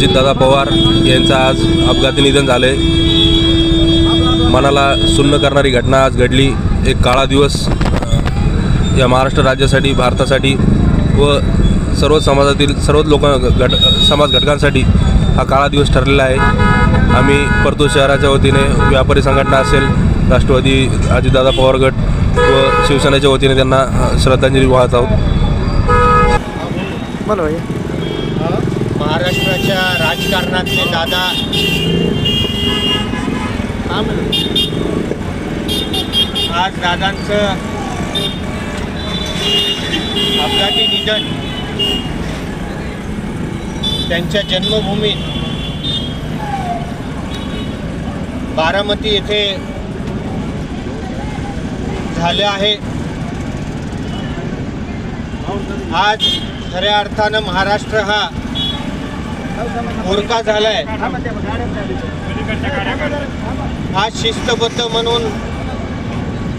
अजितदादा पवार यांचं आज अपघाती निधन झाले. मनाला सुन्न करणारी घटना आज घडली. एक काळा दिवस या महाराष्ट्र राज्यासाठी, भारतासाठी व सर्व समाजातील सर्वच समाज घटकांसाठी हा काळा दिवस ठरलेला आहे. आम्ही परतूर शहराच्या वतीने व्यापारी संघटना असेल, राष्ट्रवादी अजितदादा पवार गट व शिवसेनेच्या वतीने त्यांना श्रद्धांजली वाहत आहोत. महाराष्ट्राच्या राजकारणातले दादा आज दादांचं अपघाती निधन त्यांच्या जन्मभूमीत बारामती येथे झाले आहे. आज खऱ्या अर्थानं महाराष्ट्र हा मोरका झालाय. आज शिस्तबद्ध म्हणून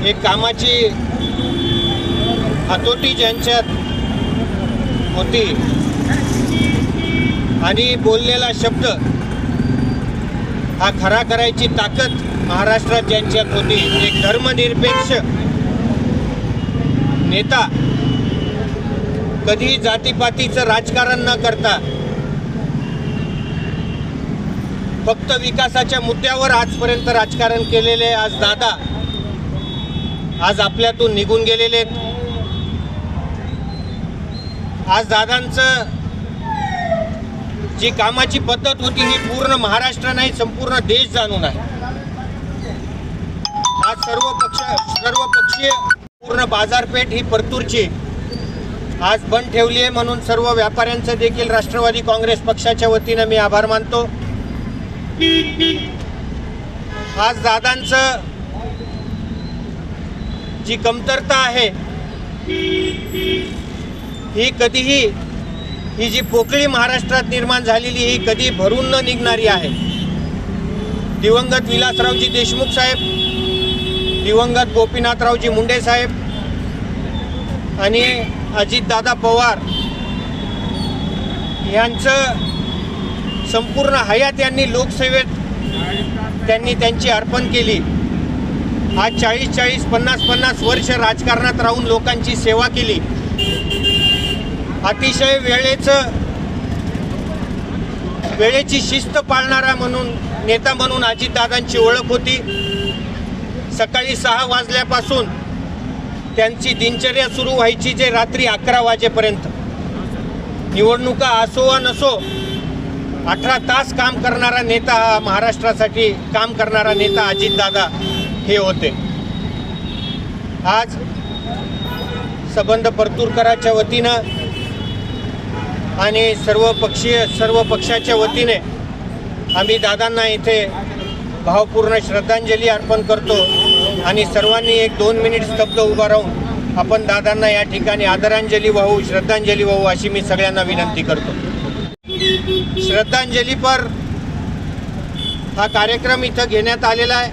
एक कामाची हातोटी ज्यांच्यात होती आणि बोललेला शब्द हा खरा करायची ताकद महाराष्ट्रात ज्यांच्यात होती, एक धर्मनिरपेक्ष नेता, कधी जातीपातीचं राजकारण न करता फक्त विकासाच्या मुद्द्यावर आजपर्यंत राजकारण केलेले आज दादा आज आपल्यातून निघून गेलेले. आज दादांचं जी कामाची पद्धत होती ही पूर्ण महाराष्ट्र नाही, संपूर्ण देश जाणून आहे. आज सर्वपक्षीय पूर्ण बाजारपेठ ही परतूरची आज बंद ठेवली आहे. म्हणून सर्व व्यापाऱ्यांचं देखील राष्ट्रवादी काँग्रेस पक्षाच्या वतीनं मी आभार मानतो. आज दादांचं जी कमतरता आहे ही कधीही, ही जी पोकळी महाराष्ट्रात निर्माण झालेली ही कधी भरून न निघणारी आहे. दिवंगत विलासरावजी देशमुख साहेब, दिवंगत गोपीनाथरावजी मुंडे साहेब आणि अजितदादा पवार यांचं संपूर्ण हयात यांनी लोकसेवेत त्यांनी त्यांची अर्पण केली. आज 40-40, 50-50 वर्ष राजकारणात राहून लोकांची सेवा केली. अतिशय वेळेची शिस्त पाळणारा नेता म्हणून अजितदादांची ओळख होती. सकाळी 6 वाजल्यापासून त्यांची दिनचर्या सुरू व्हायची जे रात्री 11 वाजेपर्यंत. निवडणुका असो वा नसो 18 तास काम करणारा नेता, हा महाराष्ट्रासाठी काम करणारा नेता अजितदादा हे होते. आज सबंध परतूरकरांच्या वतीनं आणि सर्व पक्षाच्या वतीने आम्ही दादांना इथे भावपूर्ण श्रद्धांजली अर्पण करतो आणि सर्वांनी 1-2 मिनिट स्तब्ध उभा राहून आपण दादांना या ठिकाणी आदरांजली वाहू, श्रद्धांजली वाहू अशी मी सगळ्यांना विनंती करतो. श्रद्धांजली पर हा कार्यक्रम इथं घेण्यात आलेला आहे.